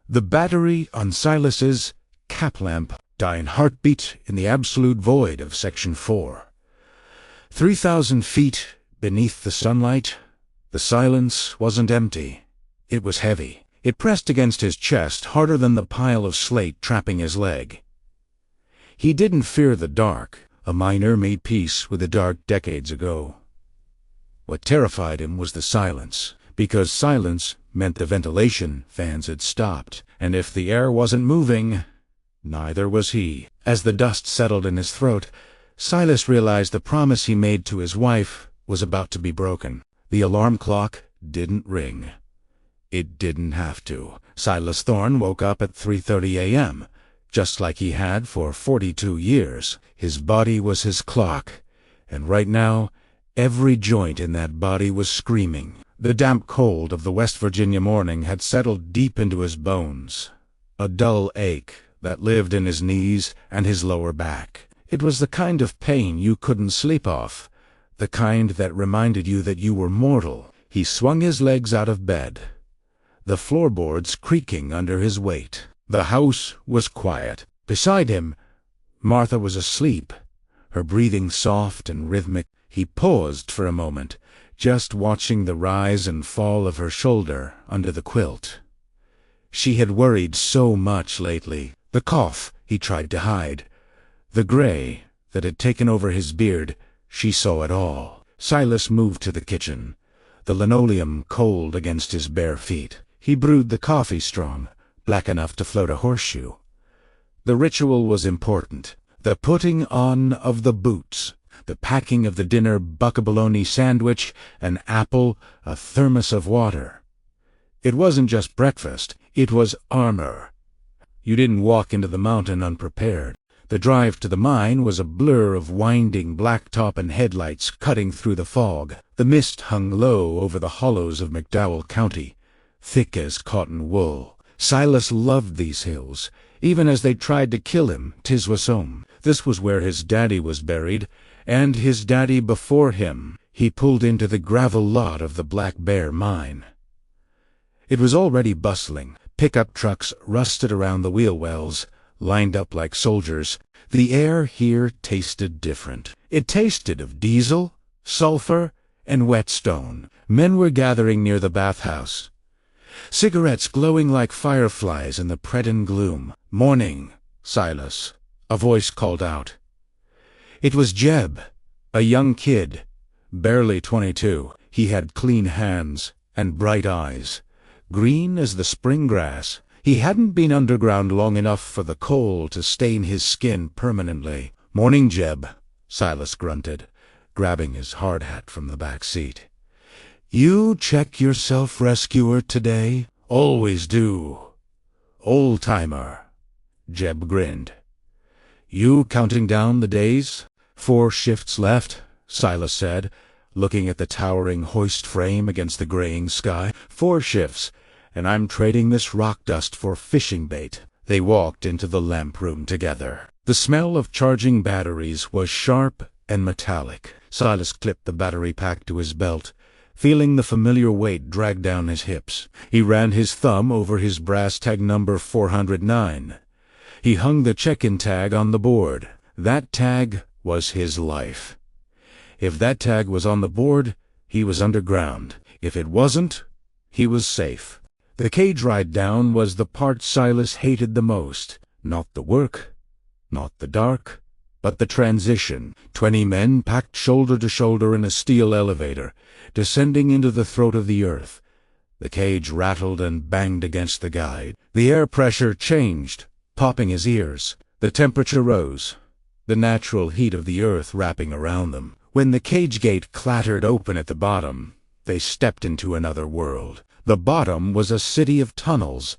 The battery on Silas's cap lamp dying heartbeat in the absolute void of Section 4. 3,000 feet beneath the sunlight, the silence wasn't empty. It was heavy. It pressed against his chest harder than the pile of slate trapping his leg. He didn't fear the dark. A miner made peace with the dark decades ago. What terrified him was the silence, because silence meant the ventilation fans had stopped, and if the air wasn't moving, neither was he. As the dust settled in his throat, Silas realized the promise he made to his wife was about to be broken. The alarm clock didn't ring. It didn't have to. Silas Thorne woke up at 3:30 a.m., just like he had for 42 years. His body was his clock, and right now, every joint in that body was screaming. The damp cold of the West Virginia morning had settled deep into his bones, a dull ache that lived in his knees and his lower back. It was the kind of pain you couldn't sleep off, the kind that reminded you that you were mortal. He swung his legs out of bed, the floorboards creaking under his weight. The house was quiet. Beside him, Martha was asleep, her breathing soft and rhythmic. He paused for a moment, just watching the rise and fall of her shoulder under the quilt. She had worried so much lately. The cough he tried to hide, the gray that had taken over his beard, she saw it all. Silas moved to the kitchen, the linoleum cold against his bare feet. He brewed the coffee strong, black enough to float a horseshoe. The ritual was important. The putting on of the boots, the packing of the dinner buckaboloni sandwich, an apple, a thermos of water. It wasn't just breakfast, it was armor. You didn't walk into the mountain unprepared. The drive to the mine was a blur of winding blacktop and headlights cutting through the fog. The mist hung low over the hollows of McDowell County, thick as cotton wool. Silas loved these hills, even as they tried to kill him. 'Tis was home. This was where his daddy was buried, and his daddy before him. He pulled into the gravel lot of the Black Bear mine. It was already bustling. Pickup trucks rusted around the wheel wells, lined up like soldiers. The air here tasted different. It tasted of diesel, sulfur, and whetstone. Men were gathering near the bathhouse, cigarettes glowing like fireflies in the Predin gloom. "Morning, Silas," a voice called out. It was Jeb, a young kid, barely 22. He had clean hands and bright eyes, green as the spring grass. He hadn't been underground long enough for the coal to stain his skin permanently. "Morning, Jeb," Silas grunted, grabbing his hard hat from the back seat. "You check your self-rescuer today?" "Always do. Old-timer," Jeb grinned. "You counting down the days?" "4 shifts left," Silas said, looking at the towering hoist frame against the graying sky. "4 shifts, and I'm trading this rock dust for fishing bait." They walked into the lamp room together. The smell of charging batteries was sharp and metallic. Silas clipped the battery pack to his belt, feeling the familiar weight drag down his hips. He ran his thumb over his brass tag number 409. He hung the check-in tag on the board. That tag was his life. If that tag was on the board, he was underground. If it wasn't, he was safe. The cage ride down was the part Silas hated the most. Not the work, not the dark, but the transition. 20 men packed shoulder to shoulder in a steel elevator, descending into the throat of the earth. The cage rattled and banged against the guide. The air pressure changed, popping his ears. The temperature rose, the natural heat of the earth wrapping around them. When the cage gate clattered open at the bottom, they stepped into another world. The bottom was a city of tunnels,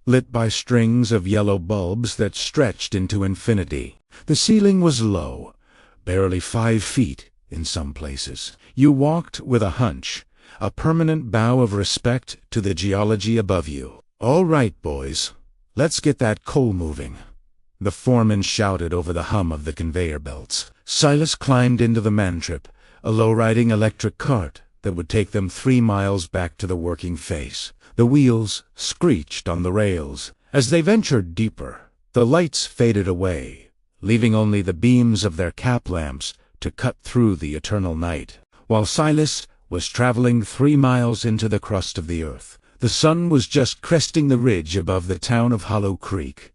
lit by strings of yellow bulbs that stretched into infinity. The ceiling was low, barely 5 feet in some places. You walked with a hunch, a permanent bow of respect to the geology above you. "All right, boys, let's get that coal moving," the foreman shouted over the hum of the conveyor belts. Silas climbed into the man-trip, a low-riding electric cart that would take them 3 miles back to the working face. The wheels screeched on the rails. As they ventured deeper, the lights faded away, leaving only the beams of their cap lamps to cut through the eternal night. While Silas was traveling 3 miles into the crust of the earth, the sun was just cresting the ridge above the town of Hollow Creek.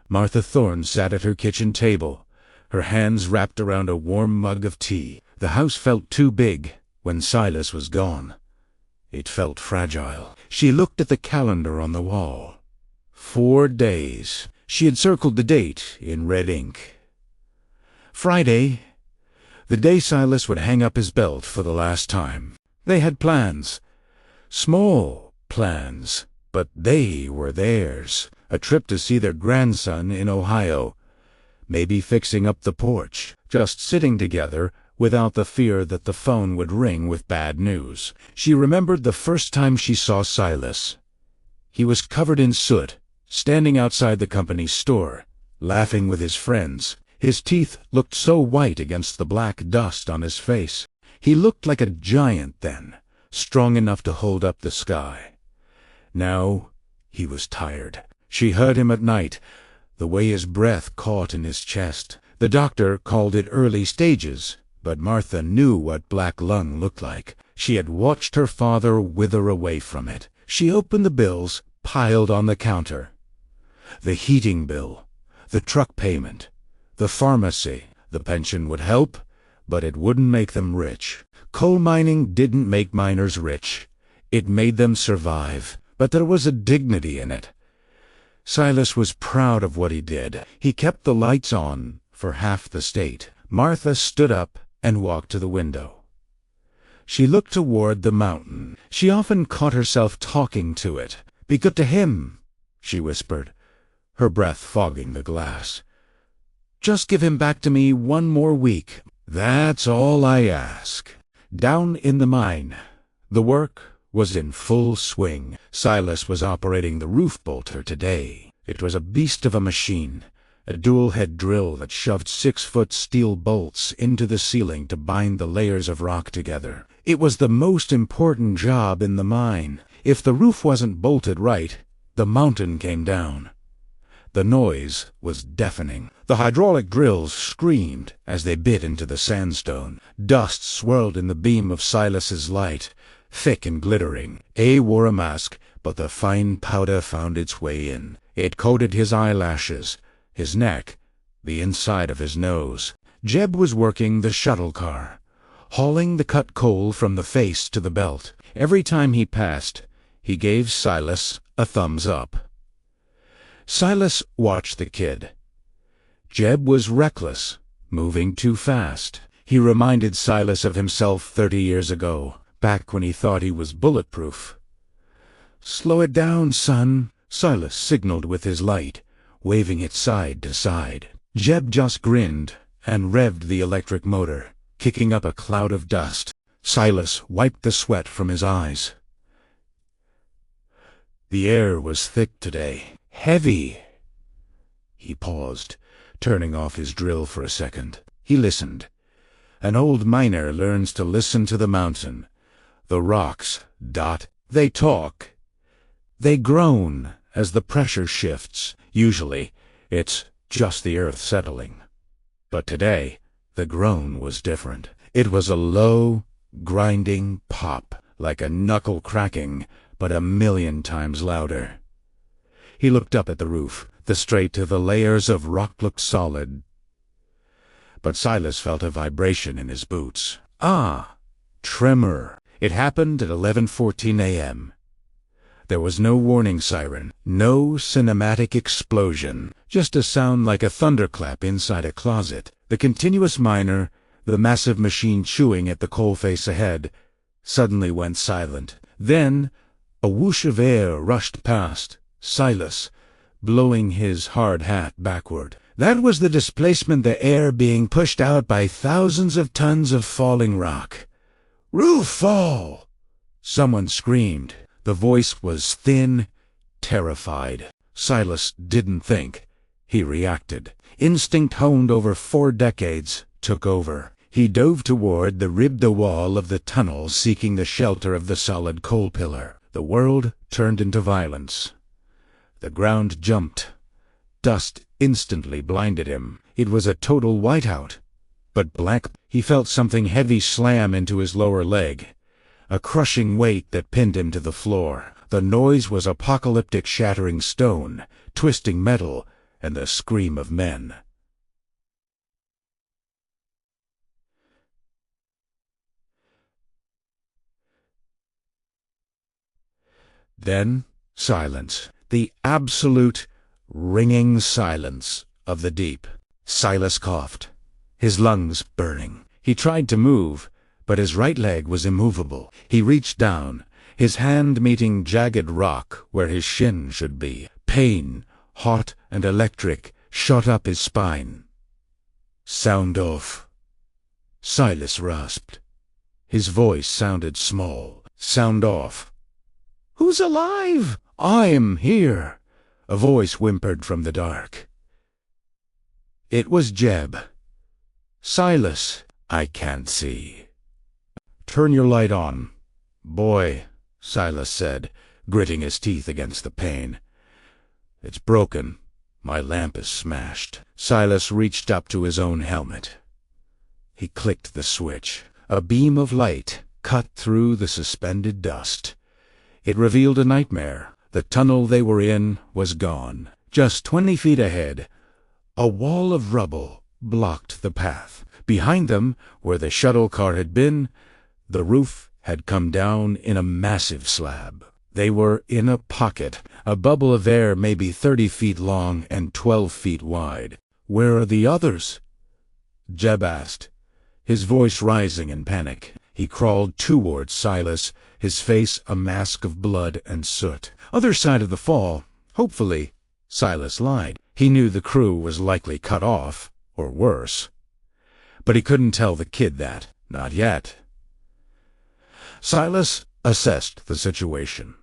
Martha Thorne sat at her kitchen table, her hands wrapped around a warm mug of tea. The house felt too big when Silas was gone. It felt fragile. She looked at the calendar on the wall. 4 days. She had circled the date in red ink. Friday, the day Silas would hang up his belt for the last time. They had plans. Small plans, but they were theirs. A trip to see their grandson in Ohio. Maybe fixing up the porch. Just sitting together without the fear that the phone would ring with bad news. She remembered the first time she saw Silas. He was covered in soot, standing outside the company's store, laughing with his friends. His teeth looked so white against the black dust on his face. He looked like a giant then, strong enough to hold up the sky. Now he was tired. She heard him at night, the way his breath caught in his chest. The doctor called it early stages, but Martha knew what black lung looked like. She had watched her father wither away from it. She opened the bills piled on the counter. The heating bill, the truck payment, the pharmacy. The pension would help, but it wouldn't make them rich. Coal mining didn't make miners rich. It made them survive, but there was a dignity in it. Silas was proud of what he did. He kept the lights on for half the state. Martha stood up and walked to the window. She looked toward the mountain. She often caught herself talking to it. "Be good to him," she whispered, her breath fogging the glass. "Just give him back to me 1 more week. That's all I ask." Down in the mine, the work was in full swing. Silas was operating the roof bolter today. It was a beast of a machine, a dual-head drill that shoved 6-foot steel bolts into the ceiling to bind the layers of rock together. It was the most important job in the mine. If the roof wasn't bolted right, the mountain came down. The noise was deafening. The hydraulic drills screamed as they bit into the sandstone. Dust swirled in the beam of Silas's light, thick and glittering. A wore a mask, but the fine powder found its way in. It coated his eyelashes, his neck, the inside of his nose. Jeb was working the shuttle car, hauling the cut coal from the face to the belt. Every time he passed, he gave Silas a thumbs up. Silas watched the kid. Jeb was reckless, moving too fast. He reminded Silas of himself 30 years ago, back when he thought he was bulletproof. "Slow it down, son," Silas signaled with his light, waving it side to side. Jeb just grinned and revved the electric motor, kicking up a cloud of dust. Silas wiped the sweat from his eyes. The air was thick today. Heavy. He paused, turning off his drill for a second. He listened. An old miner learns to listen to the mountain. The rocks dot. They talk. They groan as the pressure shifts. Usually, it's just the earth settling. But today, the groan was different. It was a low, grinding pop, like a knuckle cracking, but 1,000,000 times louder. He looked up at the roof. The straight of the layers of rock looked solid. But Silas felt a vibration in his boots. Tremor. It happened at 11:14 a.m. There was no warning siren, no cinematic explosion, just a sound like a thunderclap inside a closet. The continuous miner, the massive machine chewing at the coal face ahead, suddenly went silent. Then a whoosh of air rushed past Silas, blowing his hard hat backward. That was the displacement, the air being pushed out by thousands of tons of falling rock. "Roof fall!" Someone screamed. The voice was thin, terrified. Silas didn't think. He reacted. Instinct honed over 4 decades took over. He dove toward the ribbed wall of the tunnel, seeking the shelter of the solid coal pillar. The world turned into violence. The ground jumped. Dust instantly blinded him. It was a total whiteout. But black, he felt something heavy slam into his lower leg. A crushing weight that pinned him to the floor. The noise was apocalyptic, shattering stone, twisting metal, and the scream of men. Then silence. The absolute, ringing silence of the deep. Silas coughed, his lungs burning. He tried to move, but his right leg was immovable. He reached down, his hand meeting jagged rock where his shin should be. Pain, hot and electric, shot up his spine. "Sound off." Silas rasped. His voice sounded small. "Sound off." "Who's alive?" "I'm here," a voice whimpered from the dark. It was Jeb. "Silas, I can't see." "Turn your light on." "Boy," Silas said, gritting his teeth against the pain. "It's broken. My lamp is smashed." Silas reached up to his own helmet. He clicked the switch. A beam of light cut through the suspended dust. It revealed a nightmare. The tunnel they were in was gone. Just 20 feet ahead, a wall of rubble blocked the path. Behind them, where the shuttle car had been, the roof had come down in a massive slab. They were in a pocket, a bubble of air maybe 30 feet long and 12 feet wide. "Where are the others?" Jeb asked, his voice rising in panic. He crawled towards Silas, his face a mask of blood and soot. "Other side of the fall, hopefully." Silas lied. He knew the crew was likely cut off, or worse. But he couldn't tell the kid that. Not yet. Silas assessed the situation.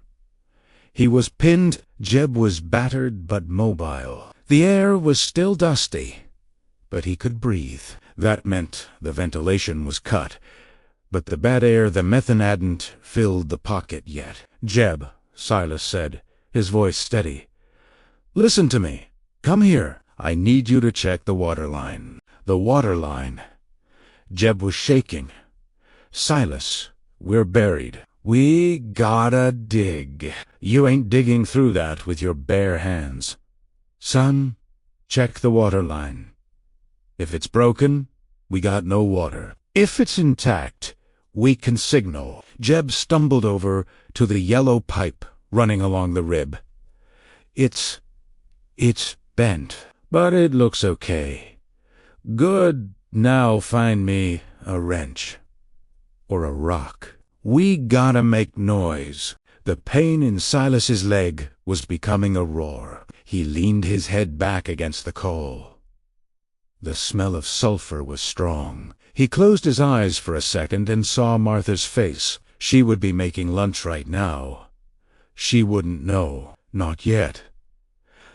He was pinned. Jeb was battered but mobile. The air was still dusty, but he could breathe. That meant the ventilation was cut. But the bad air, the methane, hadn't filled the pocket yet. "Jeb," Silas said, his voice steady. "Listen to me. Come here. I need you to check the water line." The water line. Jeb was shaking. "Silas, we're buried. We gotta dig." "You ain't digging through that with your bare hands." "Son, check the water line. If it's broken, we got no water. If it's intact, we can signal." Jeb stumbled over to the yellow pipe running along the rib. It's bent, but it looks okay." "Good. Now find me a wrench. Or a rock. We gotta make noise." The pain in Silas's leg was becoming a roar. He leaned his head back against the coal. The smell of sulfur was strong. He closed his eyes for a second and saw Martha's face. She would be making lunch right now. She wouldn't know. Not yet.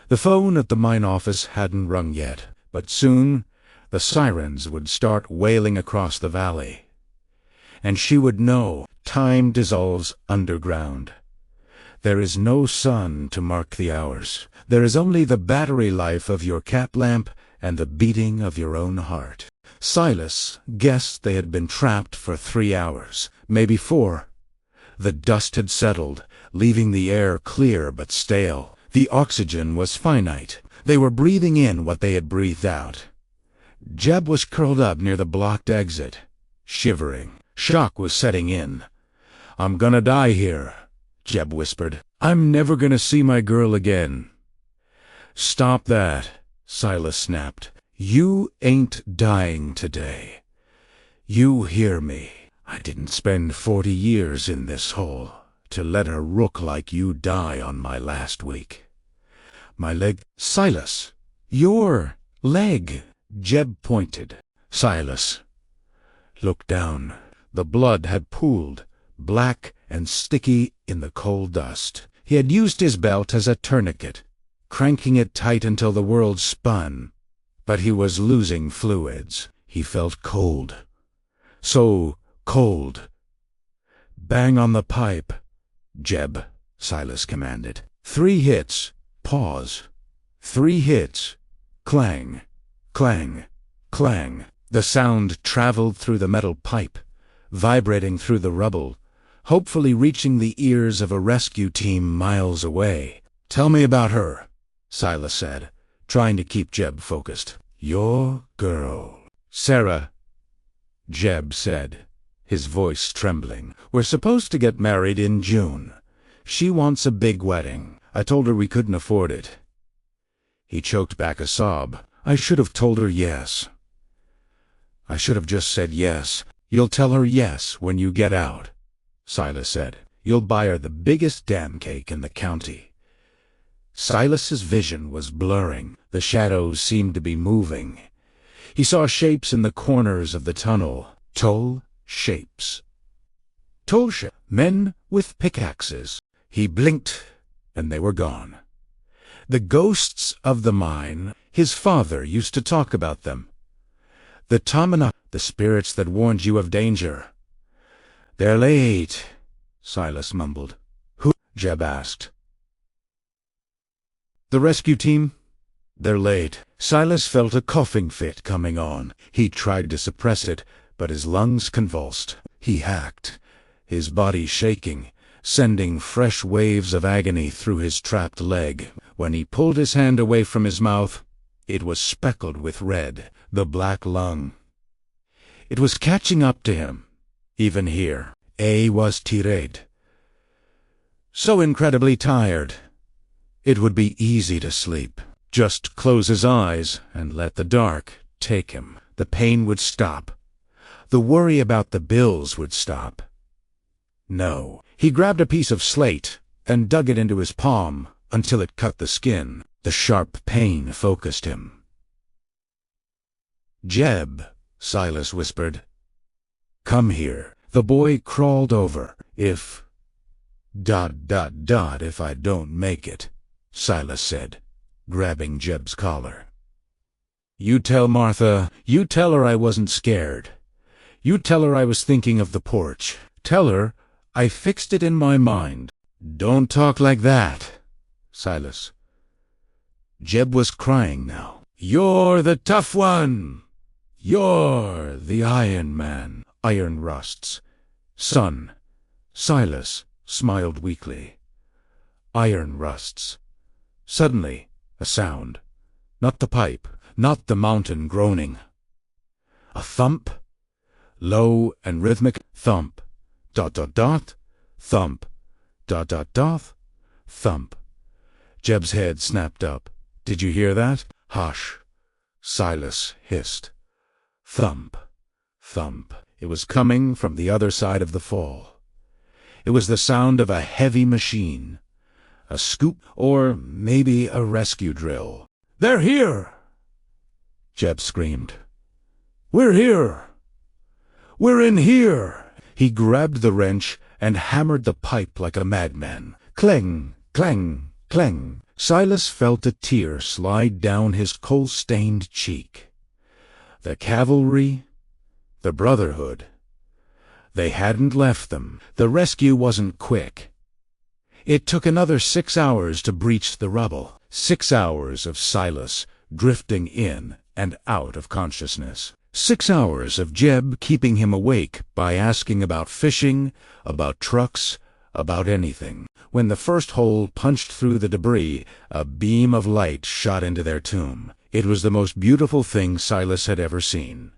The phone at the mine office hadn't rung yet, but soon the sirens would start wailing across the valley. And she would know. Time dissolves underground. There is no sun to mark the hours. There is only the battery life of your cap lamp and the beating of your own heart. Silas guessed they had been trapped for 3 hours, maybe 4. The dust had settled, leaving the air clear but stale. The oxygen was finite. They were breathing in what they had breathed out. Jeb was curled up near the blocked exit, shivering. Shock was setting in. "I'm gonna die here," Jeb whispered. "I'm never gonna see my girl again." "Stop that," Silas snapped. "You ain't dying today. You hear me. I didn't spend 40 years in this hole to let a rook like you die on my last week. My leg—" "Silas, your leg," Jeb pointed. Silas looked down. The blood had pooled, black and sticky in the coal dust. He had used his belt as a tourniquet, cranking it tight until the world spun. But he was losing fluids. He felt cold. So cold. "Bang on the pipe," Jeb Silas commanded. 3 hits. Pause. 3 hits. Clang. Clang. Clang. The sound traveled through the metal pipe, vibrating through the rubble, hopefully reaching the ears of a rescue team miles away. "Tell me about her," Silas said, trying to keep Jeb focused. "Your girl." "Sarah," Jeb said, his voice trembling. "We're supposed to get married in June. She wants a big wedding. I told her we couldn't afford it." He choked back a sob. "I should have told her yes. I should have just said yes." "You'll tell her yes when you get out," Silas said. "You'll buy her the biggest damn cake in the county." Silas's vision was blurring. The shadows seemed to be moving. He saw shapes in the corners of the tunnel. Tall shapes. Men with pickaxes. He blinked, and they were gone. The ghosts of the mine. His father used to talk about them. The Tamana, the spirits that warned you of danger. "They're late," Silas mumbled. "Who?" Jeb asked. "The rescue team. They're late." Silas felt a coughing fit coming on. He tried to suppress it, but his lungs convulsed. He hacked, his body shaking, sending fresh waves of agony through his trapped leg. When he pulled his hand away from his mouth, it was speckled with red, the black lung. It was catching up to him, even here. Was tirade. So incredibly tired. It would be easy to sleep. Just close his eyes and let the dark take him. The pain would stop. The worry about the bills would stop. No. He grabbed a piece of slate and dug it into his palm until it cut the skin. The sharp pain focused him. "Jeb," Silas whispered. "Come here." The boy crawled over. If I don't make it," Silas said, grabbing Jeb's collar. "You tell Martha, you tell her I wasn't scared. You tell her I was thinking of the porch. Tell her I fixed it in my mind." "Don't talk like that, Silas." Jeb was crying now. "You're the tough one. You're the Iron Man." "Iron rusts, son." Silas smiled weakly. "Iron rusts." Suddenly, a sound. Not the pipe, not the mountain groaning. A thump. Low and rhythmic thump. Dot dot dot. Thump. Dot dot dot. Thump. Jeb's head snapped up. "Did you hear that?" "Hush," Silas hissed. Thump. Thump. It was coming from the other side of the fall. It was the sound of a heavy machine. A scoop, or maybe a rescue drill. "They're here!" Jeb screamed. "We're here! We're in here!" He grabbed the wrench and hammered the pipe like a madman. Clang, clang, clang. Silas felt a tear slide down his coal-stained cheek. The cavalry, the brotherhood. They hadn't left them. The rescue wasn't quick. It took another 6 hours to breach the rubble. 6 hours of Silas drifting in and out of consciousness. 6 hours of Jeb keeping him awake by asking about fishing, about trucks, about anything. When the first hole punched through the debris, a beam of light shot into their tomb. It was the most beautiful thing Silas had ever seen.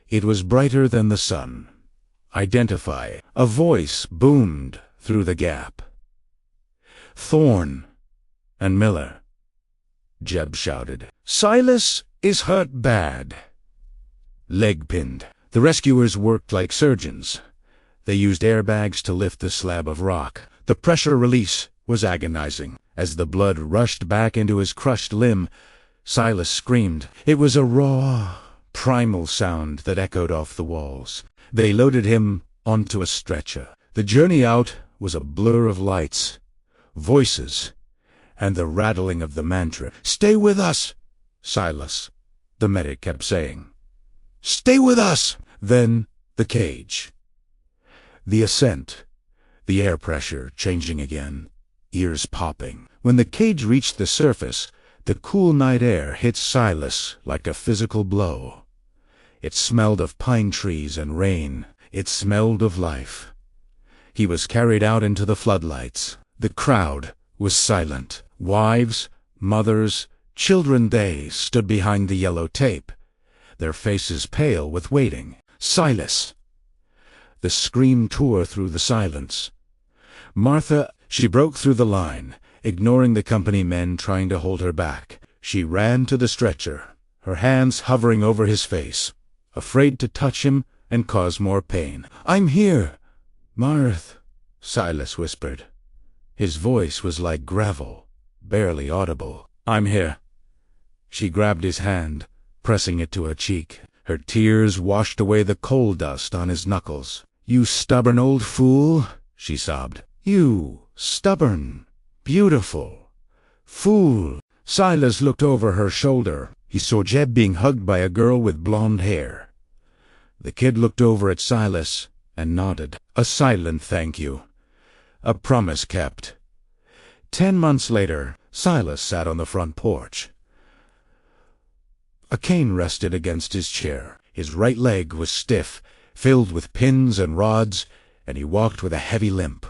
It was brighter than the sun. "Identify." A voice boomed through the gap. "Thorne and Miller," Jeb shouted. "Silas is hurt bad. Leg pinned." The rescuers worked like surgeons. They used airbags to lift the slab of rock. The pressure release was agonizing. As the blood rushed back into his crushed limb, Silas screamed. It was a raw, primal sound that echoed off the walls. They loaded him onto a stretcher. The journey out was a blur of lights, voices, and the rattling of the mantra. "Stay with us, Silas," the medic kept saying. "Stay with us!" Then the cage. The ascent, the air pressure changing again. ears popping. When the cage reached the surface, the cool night air hit Silas like a physical blow. It smelled of pine trees and rain. It smelled of life. He was carried out into the floodlights. The crowd was silent. Wives, mothers, children, they stood behind the yellow tape, their faces pale with waiting. Silas! The scream tore through the silence. Martha, she broke through the line, ignoring the company men trying to hold her back. She ran to the stretcher, her hands hovering over his face, afraid to touch him and cause more pain. "I'm here, Martha," Silas whispered. His voice was like gravel, barely audible. "I'm here." She grabbed his hand, pressing it to her cheek. Her tears washed away the coal dust on his knuckles. "You stubborn old fool," she sobbed. "You stubborn, beautiful fool." Silas looked over her shoulder. He saw Jeb being hugged by a girl with blonde hair. The kid looked over at Silas and nodded. A silent thank you. A promise kept. 10 months later, Silas sat on the front porch. A cane rested against his chair. His right leg was stiff, filled with pins and rods, and he walked with a heavy limp.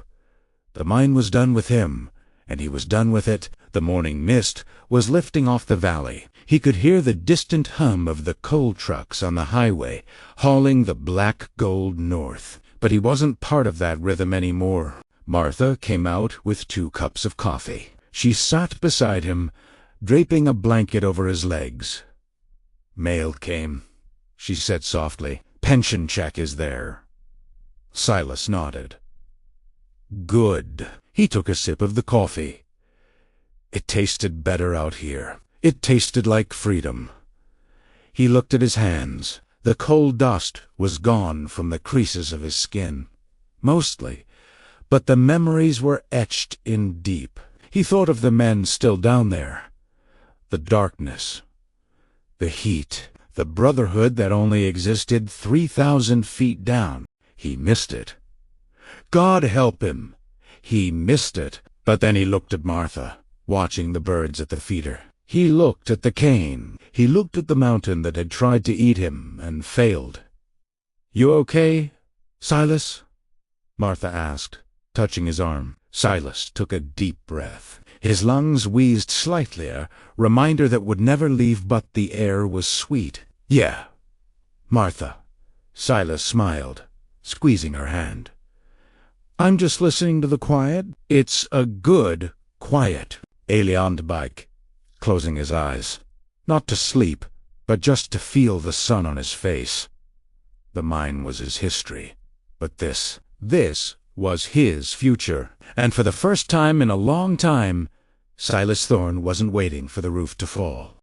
The mine was done with him, and he was done with it. The morning mist was lifting off the valley. He could hear the distant hum of the coal trucks on the highway, hauling the black gold north. But he wasn't part of that rhythm anymore. Martha came out with 2 cups of coffee. She sat beside him, draping a blanket over his legs. "Mail came," she said softly. "Pension check is there." Silas nodded. "Good." He took a sip of the coffee. It tasted better out here. It tasted like freedom. He looked at his hands. The coal dust was gone from the creases of his skin. Mostly. But the memories were etched in deep. He thought of the men still down there. The darkness. The heat. The brotherhood that only existed 3,000 feet down. He missed it. God help him. He missed it. But then he looked at Martha, watching the birds at the feeder. He looked at the cane. He looked at the mountain that had tried to eat him and failed. "You okay, Silas?" Martha asked, touching his arm. Silas took a deep breath. His lungs wheezed slightly, a reminder that would never leave, but the air was sweet. "Yeah, Martha." Silas smiled, squeezing her hand. "I'm just listening to the quiet. It's a good quiet." He lay on the bike, closing his eyes. Not to sleep, but just to feel the sun on his face. The mine was his history. But this was his future. And for the first time in a long time, Silas Thorne wasn't waiting for the roof to fall.